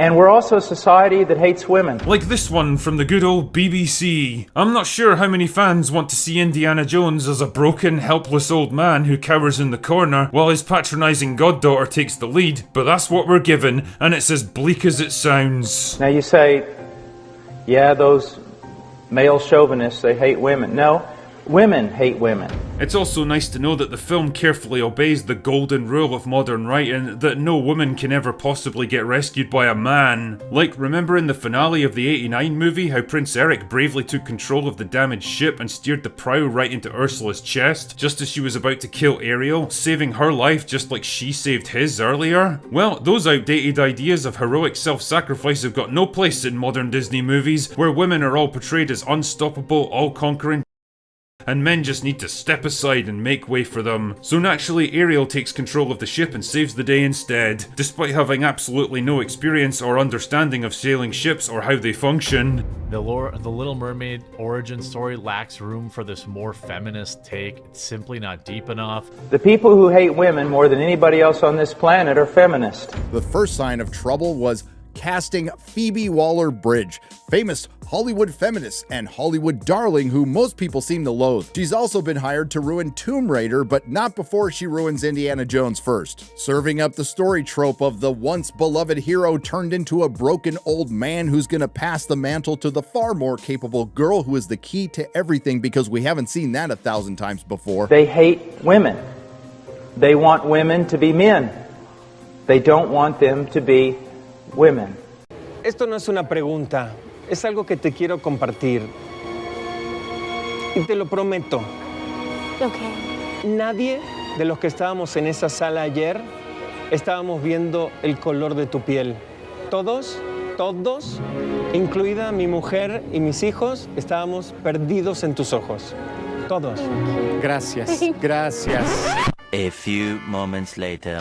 And we're also a society that hates women. Like this one from the good old BBC. I'm not sure how many fans want to see Indiana Jones as a broken, helpless old man who cowers in the corner while his patronising goddaughter takes the lead, but that's what we're given, and it's as bleak as it sounds. Now you say, yeah, those male chauvinists, they hate women. No, women hate women. It's also nice to know that the film carefully obeys the golden rule of modern writing that no woman can ever possibly get rescued by a man. Like, remember in the finale of the '89 movie how Prince Eric bravely took control of the damaged ship and steered the prow right into Ursula's chest just as she was about to kill Ariel, saving her life just like she saved his earlier? Well, those outdated ideas of heroic self-sacrifice have got no place in modern Disney movies, where women are all portrayed as unstoppable, all-conquering, and men just need to step aside and make way for them. So naturally, Ariel takes control of the ship and saves the day instead, despite having absolutely no experience or understanding of sailing ships or how they function. The Little Mermaid origin story lacks room for this more feminist take. It's simply not deep enough. The people who hate women more than anybody else on this planet are feminists. The first sign of trouble was casting Phoebe Waller-Bridge, famous Hollywood feminist and Hollywood darling who most people seem to loathe. She's also been hired to ruin Tomb Raider, but not before she ruins Indiana Jones first, serving up the story trope of the once beloved hero turned into a broken old man who's gonna pass the mantle to the far more capable girl who is the key to everything, because we haven't seen that 1,000 times before. They hate women. They want women to be men. They don't want them to be women. Esto no es una pregunta, es algo que te quiero compartir. Y te lo prometo. Okay. Nadie de los que estábamos en esa sala ayer estábamos viendo el color de tu piel. Todos, incluida mi mujer y mis hijos, estábamos perdidos en tus ojos. Todos. Gracias, gracias. A few moments later.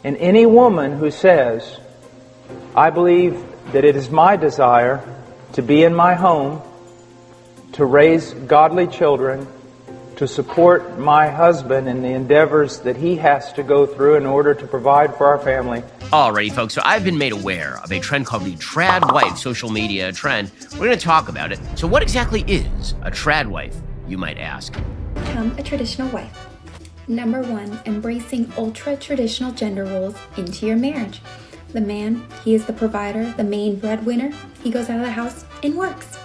And any woman who says, I believe that it is my desire to be in my home, to raise godly children, to support my husband in the endeavors that he has to go through in order to provide for our family. Alrighty, folks, so I've been made aware of a trend called the trad wife social media trend. We're going to talk about it. So what exactly is a trad wife, you might ask? Become a traditional wife. Number 1, embracing ultra-traditional gender roles into your marriage. The man, he is the provider, the main breadwinner. He goes out of the house and works.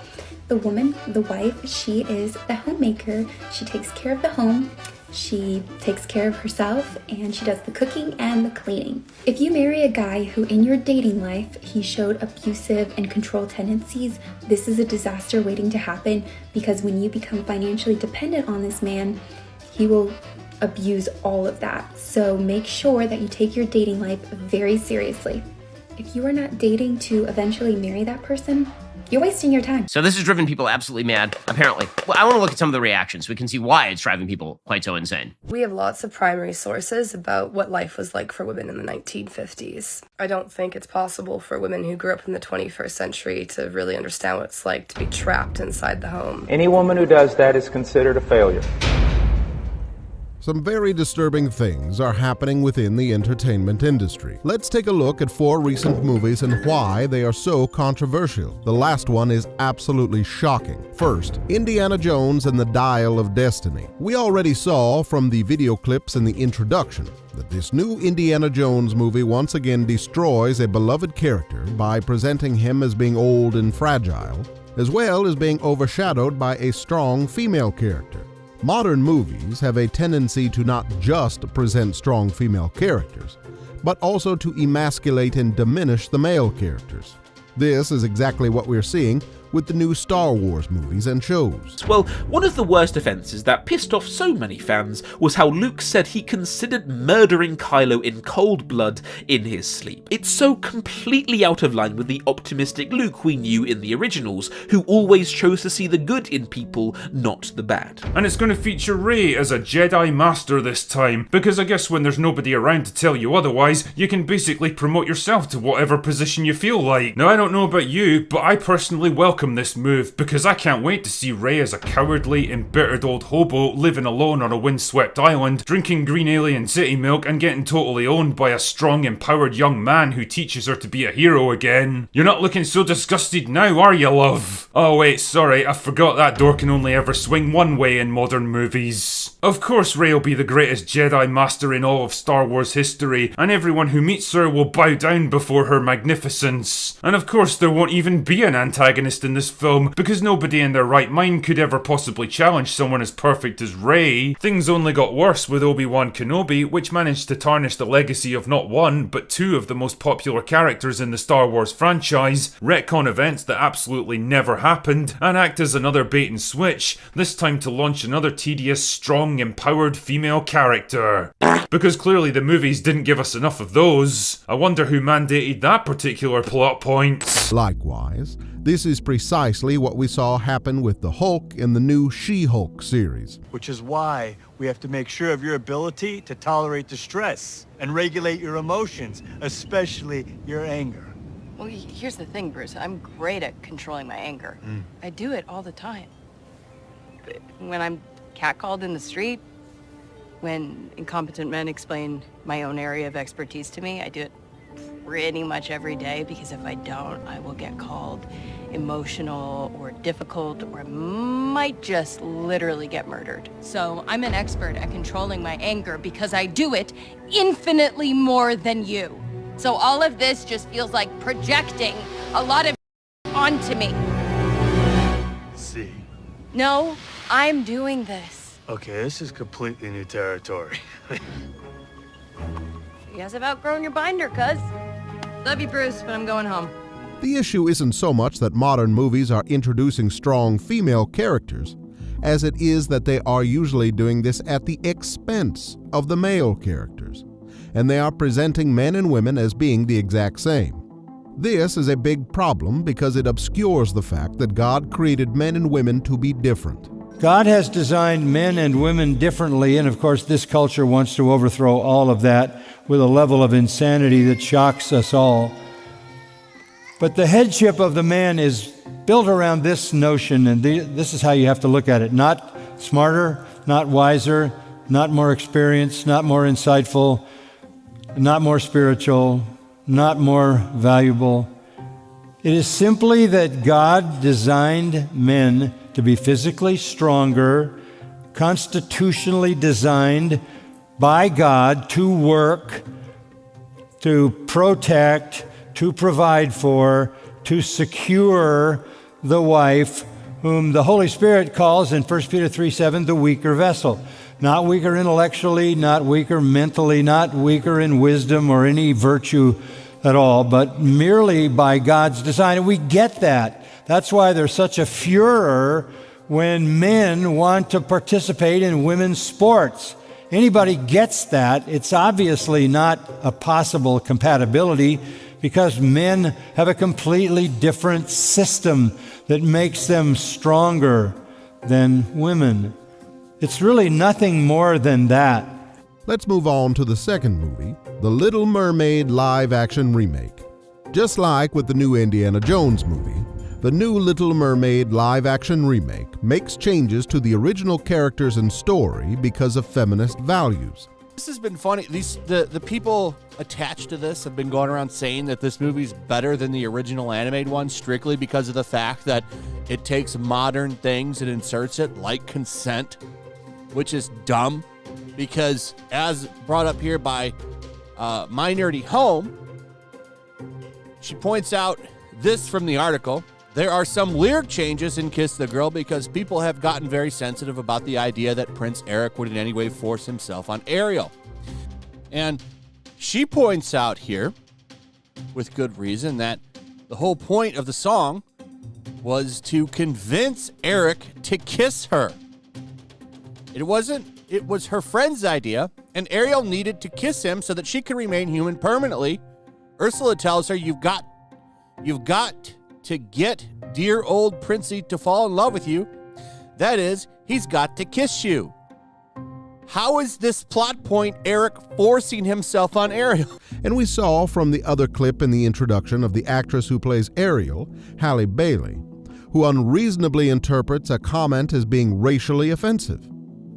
The woman, the wife, she is the homemaker. She takes care of the home, she takes care of herself, and she does the cooking and the cleaning. If you marry a guy who in your dating life, he showed abusive and control tendencies, this is a disaster waiting to happen, because when you become financially dependent on this man, he will abuse all of that. So make sure that you take your dating life very seriously. If you are not dating to eventually marry that person, you're wasting your time. So this has driven people absolutely mad, apparently. Well, I want to look at some of the reactions so we can see why it's driving people quite so insane. We have lots of primary sources about what life was like for women in the 1950s. I don't think it's possible for women who grew up in the 21st century to really understand what it's like to be trapped inside the home. Any woman who does that is considered a failure. Some very disturbing things are happening within the entertainment industry. Let's take a look at 4 recent movies and why they are so controversial. The last one is absolutely shocking. First, Indiana Jones and the Dial of Destiny. We already saw from the video clips in the introduction that this new Indiana Jones movie once again destroys a beloved character by presenting him as being old and fragile, as well as being overshadowed by a strong female character. Modern movies have a tendency to not just present strong female characters, but also to emasculate and diminish the male characters. This is exactly what we're seeing with the new Star Wars movies and shows. Well, one of the worst offences that pissed off so many fans was how Luke said he considered murdering Kylo in cold blood in his sleep. It's so completely out of line with the optimistic Luke we knew in the originals, who always chose to see the good in people, not the bad. And it's going to feature Rey as a Jedi Master this time, because I guess when there's nobody around to tell you otherwise, you can basically promote yourself to whatever position you feel like. Now, I don't know about you, but I personally welcome this move, because I can't wait to see Rey as a cowardly, embittered old hobo living alone on a windswept island, drinking green alien city milk and getting totally owned by a strong, empowered young man who teaches her to be a hero again. You're not looking so disgusted now, are you, love? Oh wait, sorry, I forgot that door can only ever swing one way in modern movies. Of course Rey will be the greatest Jedi Master in all of Star Wars history, and everyone who meets her will bow down before her magnificence. And of course there won't even be an antagonist in this film, because nobody in their right mind could ever possibly challenge someone as perfect as Rey. Things only got worse with Obi-Wan Kenobi, which managed to tarnish the legacy of not one, but two of the most popular characters in the Star Wars franchise, retcon events that absolutely never happened, and act as another bait and switch, this time to launch another tedious, strong, empowered female character. Because clearly the movies didn't give us enough of those. I wonder who mandated that particular plot point. Likewise, this is precisely what we saw happen with the Hulk in the new She-Hulk series. Which is why we have to make sure of your ability to tolerate distress and regulate your emotions, especially your anger. Well, here's the thing, Bruce. I'm great at controlling my anger. I do it all the time. But when I'm catcalled in the street, when incompetent men explain my own area of expertise to me, I do it pretty much every day, because if I don't, I will get called emotional or difficult, or I might just literally get murdered. So I'm an expert at controlling my anger because I do it infinitely more than you. So all of this just feels like projecting a lot of onto me. See. No, I'm doing this. Okay, this is completely new territory. You guys have outgrown your binder, cuz. Love you, Bruce, but I'm going home. The issue isn't so much that modern movies are introducing strong female characters, as it is that they are usually doing this at the expense of the male characters, and they are presenting men and women as being the exact same. This is a big problem because it obscures the fact that God created men and women to be different. God has designed men and women differently, and of course this culture wants to overthrow all of that with a level of insanity that shocks us all. But the headship of the man is built around this notion, and this is how you have to look at it. Not smarter, not wiser, not more experienced, not more insightful, not more spiritual, not more valuable. It is simply that God designed men to be physically stronger, constitutionally designed by God to work, to protect, to provide for, to secure the wife, whom the Holy Spirit calls in 1 Peter 3:7 the weaker vessel. Not weaker intellectually, not weaker mentally, not weaker in wisdom or any virtue at all, but merely by God's design. And we get that. That's why there's such a furor when men want to participate in women's sports. Anybody gets that. It's obviously not a possible compatibility, because men have a completely different system that makes them stronger than women. It's really nothing more than that. Let's move on to the second movie, The Little Mermaid live-action remake. Just like with the new Indiana Jones movie, the new Little Mermaid live-action remake makes changes to the original characters and story because of feminist values. This has been funny. The people attached to this have been going around saying that this movie's better than the original animated one strictly because of the fact that it takes modern things and inserts it, like consent, which is dumb, because as brought up here by My Nerdy Home, she points out this from the article: there are some lyric changes in Kiss the Girl because people have gotten very sensitive about the idea that Prince Eric would in any way force himself on Ariel. And she points out here, with good reason, that the whole point of the song was to convince Eric to kiss her. It was her friend's idea, and Ariel needed to kiss him so that she could remain human permanently. Ursula tells her, you've got to get dear old Princey to fall in love with you. That is, he's got to kiss you. How is this plot point Eric forcing himself on Ariel? And we saw from the other clip in the introduction of the actress who plays Ariel, Halle Bailey, who unreasonably interprets a comment as being racially offensive.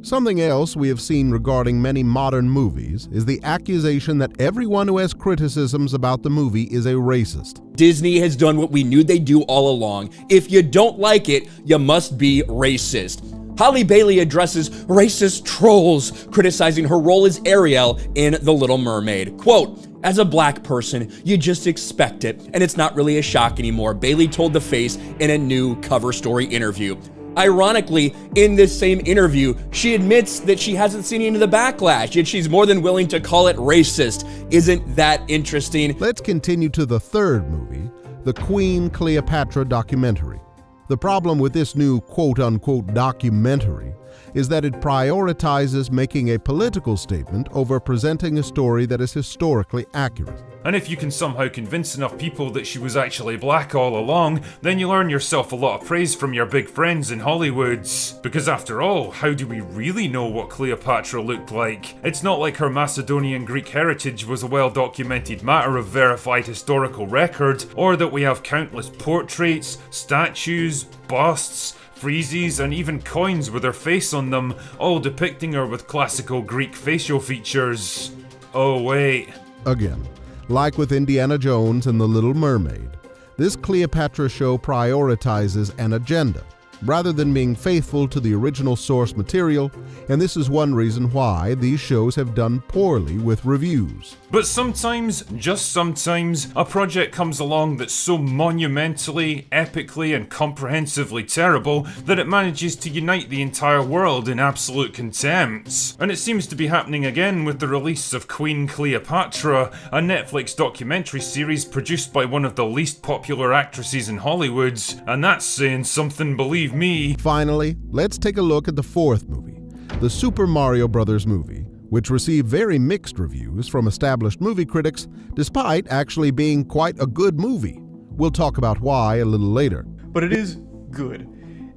Something else we have seen regarding many modern movies is the accusation that everyone who has criticisms about the movie is a racist. Disney has done what we knew they'd do all along. If you don't like it, you must be racist. Halle Bailey addresses racist trolls criticizing her role as Ariel in The Little Mermaid. Quote, as a black person, you just expect it, and it's not really a shock anymore, Bailey told The Face in a new cover story interview. Ironically, in this same interview, she admits that she hasn't seen any of the backlash, yet she's more than willing to call it racist. Isn't that interesting? Let's continue to the third movie, the Queen Cleopatra documentary. The problem with this new quote-unquote documentary is that it prioritizes making a political statement over presenting a story that is historically accurate. And if you can somehow convince enough people that she was actually black all along, then you'll earn yourself a lot of praise from your big friends in Hollywood. Because after all, how do we really know what Cleopatra looked like? It's not like her Macedonian Greek heritage was a well-documented matter of verified historical record, or that we have countless portraits, statues, busts, friezes, and even coins with her face on them, all depicting her with classical Greek facial features. Oh wait. Again, like with Indiana Jones and The Little Mermaid, this Cleopatra show prioritizes an agenda, rather than being faithful to the original source material, and this is one reason why these shows have done poorly with reviews. But sometimes, just sometimes, a project comes along that's so monumentally, epically, and comprehensively terrible that it manages to unite the entire world in absolute contempt. And it seems to be happening again with the release of Queen Cleopatra, a Netflix documentary series produced by one of the least popular actresses in Hollywood, and that's saying something, believe me. Finally, let's take a look at the fourth movie, the Super Mario Bros. Movie, which received very mixed reviews from established movie critics, despite actually being quite a good movie. We'll talk about why a little later. But it is good.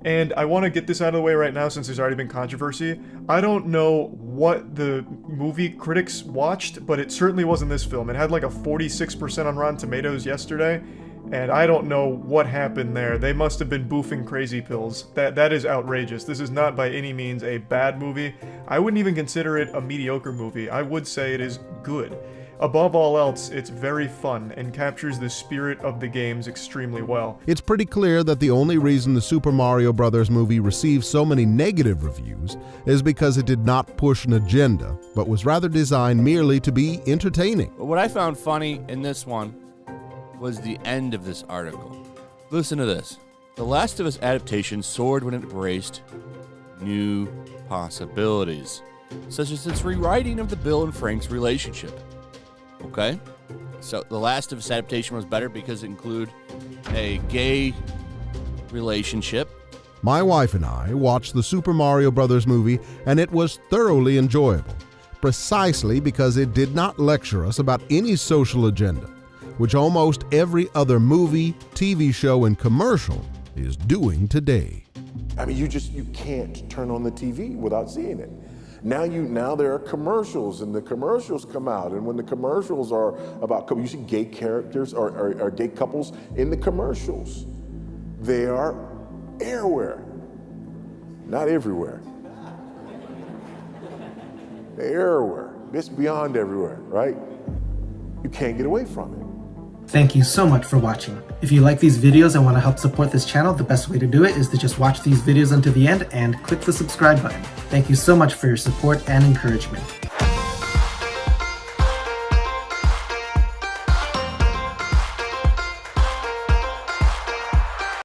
And I want to get this out of the way right now since there's already been controversy. I don't know what the movie critics watched, but it certainly wasn't this film. It had like a 46% on Rotten Tomatoes yesterday, and I don't know what happened there. They must have been boofing crazy pills. That is outrageous. This is not by any means a bad movie. I wouldn't even consider it a mediocre movie. I would say it is good. Above all else, it's very fun and captures the spirit of the games extremely well. It's pretty clear that the only reason the Super Mario Bros. Movie received so many negative reviews is because it did not push an agenda, but was rather designed merely to be entertaining. What I found funny in this one was the end of this article. Listen to this. The Last of Us adaptation soared when it embraced new possibilities, such as its rewriting of the Bill and Frank's relationship. Okay? So The Last of Us adaptation was better because it included a gay relationship. My wife and I watched the Super Mario Bros. Movie, and it was thoroughly enjoyable, precisely because it did not lecture us about any social agenda, which almost every other movie, TV show, and commercial is doing today. I mean, you can't turn on the TV without seeing it. Now there are commercials, and the commercials come out, and when the commercials are about, you see gay characters or gay couples in the commercials. They are everywhere, not everywhere. They're everywhere. It's beyond everywhere, right? You can't get away from it. Thank you so much for watching. If you like these videos and want to help support this channel, the best way to do it is to just watch these videos until the end and click the subscribe button. Thank you so much for your support and encouragement.